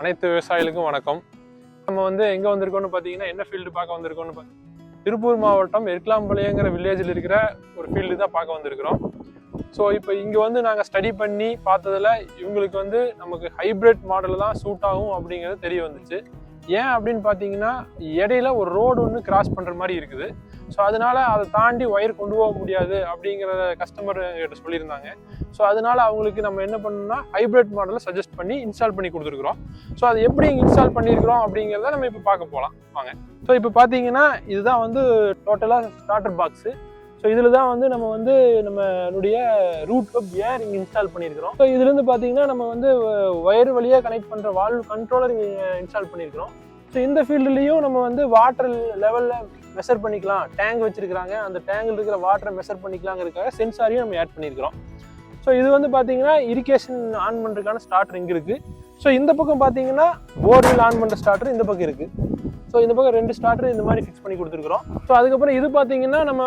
அனைத்து விவசாயிகளுக்கும் வணக்கம். நம்ம வந்து எங்கே வந்திருக்கோம்னு பார்த்தீங்கன்னா, என்ன ஃபீல்டு பார்க்க வந்திருக்கோம்னு திருப்பூர் மாவட்டம் எர்க்கலாம்பாளையங்கிற வில்லேஜில் இருக்கிற ஒரு ஃபீல்டு தான் பார்க்க வந்திருக்கிறோம். ஸோ இப்போ இங்கே வந்து நாங்கள் ஸ்டடி பண்ணி பார்த்ததில் இவங்களுக்கு வந்து நமக்கு ஹைப்ரிட் மாடல் தான் சூட் ஆகும் அப்படிங்கிறது தெரிய வந்துச்சு. ஏன் அப்படின்னு பார்த்தீங்கன்னா, இடையில ஒரு ரோடு ஒன்று கிராஸ் பண்ணுற மாதிரி இருக்குது. ஸோ அதனால அதை தாண்டி ஒயர் கொண்டு போக முடியாது அப்படிங்கிறத கஸ்டமர் கிட்ட சொல்லியிருந்தாங்க. ஸோ அதனால அவங்களுக்கு நம்ம என்ன பண்ணணும்னா ஹைப்ரிட் மாடலை சஜஸ்ட் பண்ணி இன்ஸ்டால் பண்ணி கொடுத்துருக்குறோம். ஸோ அது எப்படி இன்ஸ்டால் பண்ணியிருக்கிறோம் அப்படிங்கிறத நம்ம இப்போ பார்க்க போகலாம் வாங்க. ஸோ இப்போ பார்த்தீங்கன்னா இதுதான் வந்து டோட்டலாக ஸ்டார்டர் பாக்ஸு. ஸோ இதில் தான் வந்து நம்மளுடைய ரூட் கப் ஏர் இங்கே இன்ஸ்டால் பண்ணியிருக்கிறோம். ஸோ இதுலேருந்து பார்த்தீங்கன்னா நம்ம வந்து ஒயர் வழியாக கனெக்ட் பண்ணுற வால்வ் கண்ட்ரோலர் இங்கே இன்ஸ்டால் பண்ணியிருக்கிறோம். ஸோ இந்த ஃபீல்டுலேயும் நம்ம வந்து வாட்டர் லெவலில் மெஷர் பண்ணிக்கலாம். டேங்க் வச்சிருக்கிறாங்க, அந்த டேங்கில் இருக்கிற வாட்டரை மெஷர் பண்ணிக்கலாங்கிறதுக்காக சென்சாரையும் நம்ம ஆட் பண்ணியிருக்கிறோம். ஸோ இது வந்து பார்த்தீங்கன்னா இரிகேஷன் ஆன் பண்ணுறதுக்கான ஸ்டார்டர் இங்கே இருக்குது. ஸோ இந்த பக்கம் பார்த்தீங்கன்னா போர்வெல் ஆன் பண்ணுற ஸ்டார்டர் இந்த பக்கம் இருக்குது. ஸோ இந்த பக்கம் 2 ஸ்டார்டர் இந்த மாதிரி ஃபிக்ஸ் பண்ணி கொடுத்துருக்குறோம். ஸோ அதுக்கப்புறம் இது பார்த்தீங்கன்னா நம்ம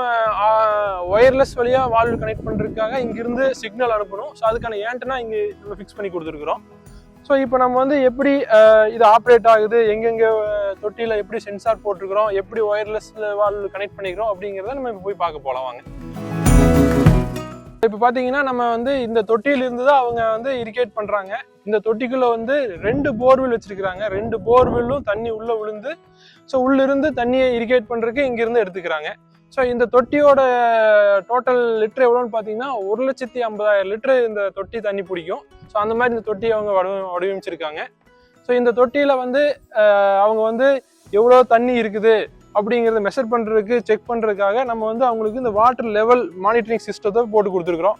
ஒயர்லெஸ் வழியாக வால்வ் கனெக்ட் பண்ணுறதுக்காக இங்கிருந்து சிக்னல் அனுப்பணும். ஸோ அதுக்கான ஏண்டனா இங்கே நம்ம ஃபிக்ஸ் பண்ணி கொடுத்துருக்குறோம். ஸோ இப்போ நம்ம வந்து எப்படி இது ஆப்ரேட் ஆகுது, எங்கெங்கே தொட்டியில் எப்படி சென்சார் போட்டிருக்கிறோம், எப்படி ஒயர்லெஸ் வால்வ் கனெக்ட் பண்ணிக்கிறோம் அப்படிங்கிறத நம்ம இப்போ போய் பார்க்க போகலாம் வாங்க. இப்போ பார்த்தீங்கன்னா நம்ம வந்து இந்த தொட்டியிலிருந்து தான் அவங்க வந்து இரிகேட் பண்ணுறாங்க. இந்த தொட்டிக்குள்ளே வந்து 2 போர்வெல் வச்சிருக்கிறாங்க. 2 போர்வெல்லும் தண்ணி உள்ளே விழுந்து ஸோ உள்ளிருந்து தண்ணியை இரிகேட் பண்ணுறதுக்கு இங்கேருந்து எடுத்துக்கிறாங்க. ஸோ இந்த தொட்டியோட டோட்டல் லிட்டர் எவ்வளோன்னு பார்த்தீங்கன்னா 1,50,000 லிட்டரு இந்த தொட்டி தண்ணி பிடிக்கும். ஸோ அந்த மாதிரி இந்த தொட்டியை அவங்க வடிவமைச்சிருக்காங்க. ஸோ இந்த தொட்டியில் வந்து அவங்க வந்து எவ்வளோ தண்ணி இருக்குது அப்படிங்கிறத மெஷர் பண்ணுறதுக்கு செக் பண்ணுறதுக்காக நம்ம வந்து அவங்களுக்கு இந்த வாட்டர் லெவல் மானிட்டரிங் சிஸ்டத்தை போட்டு கொடுத்துருக்குறோம்.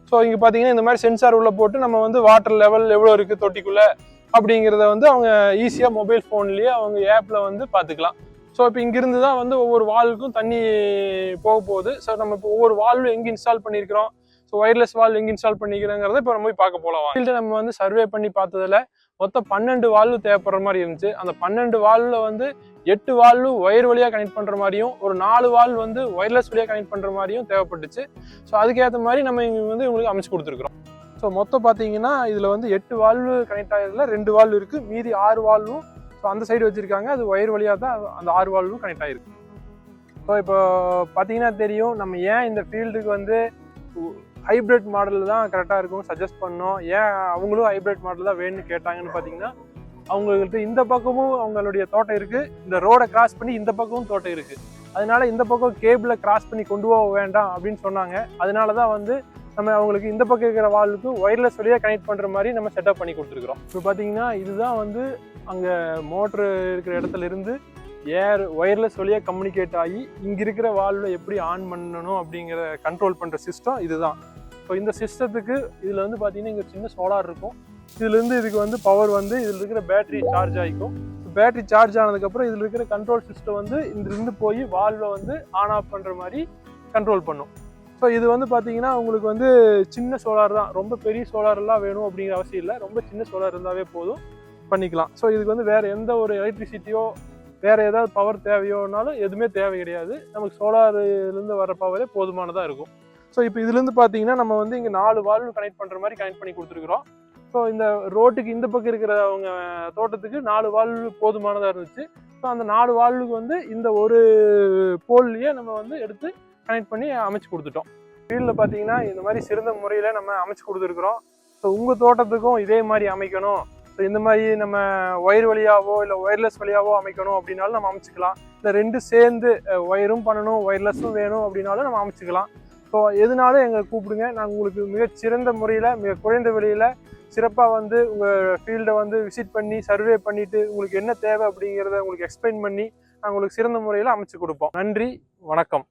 ஸோ இங்கே பார்த்தீங்கன்னா இந்த மாதிரி சென்சார் உள்ளே போட்டு நம்ம வந்து வாட்டர் லெவல் எவ்வளோ இருக்குது தொட்டிக்குள்ளே அப்படிங்கிறத வந்து அவங்க ஈஸியாக மொபைல் ஃபோன்லேயே அவங்க ஆப்பில் வந்து பார்த்துக்கலாம். ஸோ இப்போ இங்கிருந்து தான் வந்து ஒவ்வொரு வால்வுக்கும் தண்ணி போக போகுது. ஸோ நம்ம இப்போ ஒவ்வொரு வால்வும் எங்கே இன்ஸ்டால் பண்ணியிருக்கிறோம், ஸோ ஒயர்லெஸ் வால்வ் எங்கே இன்ஸ்டால் பண்ணிக்கிறோங்கிறத இப்போ நம்ம போய் பார்க்க போகலாம். ஃபீல்டை நம்ம வந்து சர்வே பண்ணி பார்த்ததில் மொத்தம் 12 வால்வு தேவைப்படுற மாதிரி இருந்துச்சு. அந்த 12 வால்வில் வந்து 8 வால்வு ஒயர் வழியாக கனெக்ட் பண்ணுற மாதிரியும் ஒரு 4 வால்வ் வந்து ஒயர்லெஸ் வழியாக கனெக்ட் பண்ணுற மாதிரியும் தேவைப்பட்டுச்சு. ஸோ அதுக்கேற்ற மாதிரி நம்ம இங்கே வந்து உங்களுக்கு அமைச்சு கொடுத்துருக்குறோம். ஸோ மொத்தம் பார்த்தீங்கன்னா இதில் வந்து 8 வால்வு கனெக்ட் ஆகிறதுல 2 வால்வு இருக்குது, மீதி 6 வால்வும் ஸோ அந்த சைடு வச்சுருக்காங்க. அது ஒயர் வழியாக தான் அந்த 6 வால்வும் கனெக்ட் ஆகிருக்கு. ஸோ இப்போ பார்த்தீங்கன்னா தெரியும் நம்ம ஏன் இந்த ஃபீல்டுக்கு வந்து ஹைப்ரிட் மாடல் தான் கரெக்டாக இருக்கும் சஜஸ்ட் பண்ணோம். ஏன் அவங்களும் ஹைப்ரிட் மாடல் தான் வேணும்னு கேட்டாங்கன்னு பார்த்தீங்கன்னா, அவங்கள்ட்ட இந்த பக்கமும் அவங்களுடைய தோட்டம் இருக்குது, இந்த ரோடை கிராஸ் பண்ணி இந்த பக்கமும் தோட்டம் இருக்குது. அதனால இந்த பக்கம் கேபிளை கிராஸ் பண்ணி கொண்டு போக வேண்டாம் அப்படின்னு சொன்னாங்க. அதனால தான் வந்து நம்ம அவங்களுக்கு இந்த பக்கம் இருக்கிற வால்வுக்கு ஒயர்லெஸ் வழியாக கனெக்ட் பண்ணுற மாதிரி நம்ம செட்டப் பண்ணி கொடுத்துருக்குறோம். இப்போ பார்த்தீங்கன்னா இதுதான் வந்து அங்கே மோட்ரு இருக்கிற இடத்துல இருந்து ஏர் ஒயர்லெஸ் வழியாக கம்யூனிகேட் ஆகி இங்கே இருக்கிற வால்வில் எப்படி ஆன் பண்ணணும் அப்படிங்கிற கண்ட்ரோல் பண்ணுற சிஸ்டம் இதுதான். ஸோ இந்த சிஸ்டத்துக்கு இதில் வந்து பார்த்தீங்கன்னா இங்கே சின்ன சோலார் இருக்கும். இதுலேருந்து இதுக்கு வந்து பவர் வந்து இதில் இருக்கிற பேட்டரி சார்ஜ் ஆகிக்கும். பேட்டரி சார்ஜ் ஆனதுக்கப்புறம் இதில் இருக்கிற கண்ட்ரோல் சிஸ்டம் வந்து இதிலிருந்து போய் வால்வை வந்து ஆன் ஆஃப் பண்ணுற மாதிரி கண்ட்ரோல் பண்ணும். ஸோ இது வந்து பார்த்தீங்கன்னா உங்களுக்கு வந்து சின்ன சோலார் தான், ரொம்ப பெரிய சோலாரெல்லாம் வேணும் அப்படிங்கிற அவசியம் இல்லை. ரொம்ப சின்ன சோலார் இருந்தாவே போதும், பண்ணிக்கலாம். ஸோ இதுக்கு வந்து வேறு எந்த ஒரு எலக்ட்ரிசிட்டியோ வேறு ஏதாவது பவர் தேவையோனாலும் எதுவுமே தேவை கிடையாது. நமக்கு சோலார்லேருந்து வர பவரே போதுமானதாக இருக்கும். ஸோ இப்போ இதுலேருந்து பார்த்தீங்கன்னா நம்ம வந்து இங்கே 4 வால்வு கனெக்ட் பண்ணுற மாதிரி கனெக்ட் பண்ணி கொடுத்துருக்குறோம். ஸோ இந்த ரோட்டுக்கு இந்த பக்கம் இருக்கிற அவங்க தோட்டத்துக்கு 4 வால்வு போதுமானதாக இருந்துச்சு. ஸோ அந்த 4 வால்வுக்கு வந்து இந்த ஒரு போல்லையே நம்ம வந்து எடுத்து கனெக்ட் பண்ணி அமைச்சு கொடுத்துட்டோம். ஃபீல்டில் பார்த்தீங்கன்னா இந்த மாதிரி சிறந்த முறையில் நம்ம அமைச்சு கொடுத்துருக்குறோம். ஸோ உங்கள் தோட்டத்துக்கும் இதே மாதிரி அமைக்கணும், ஸோ இந்த மாதிரி நம்ம ஒயர் வழியாவோ இல்லை ஒயர்லெஸ் வழியாவோ அமைக்கணும் அப்படின்னாலும் நம்ம அமைச்சிக்கலாம். இல்லை 2 சேர்ந்து ஒயரும் பண்ணணும் ஒயர்லெஸ்ஸும் வேணும் அப்படின்னாலும் நம்ம அமைச்சிக்கலாம். ஸோ எதுனாலும் எங்களை கூப்பிடுங்க. நாங்கள் உங்களுக்கு மிகச்சிறந்த முறையில் மிக குறைந்த விலையில் சிறப்பாக வந்து உங்கள் ஃபீல்டை வந்து விசிட் பண்ணி சர்வே பண்ணிவிட்டு உங்களுக்கு என்ன தேவை அப்படிங்கிறத உங்களுக்கு எக்ஸ்பிளைன் பண்ணி நாங்கள் உங்களுக்கு சிறந்த முறையில் அமைச்சு கொடுப்போம். நன்றி, வணக்கம்.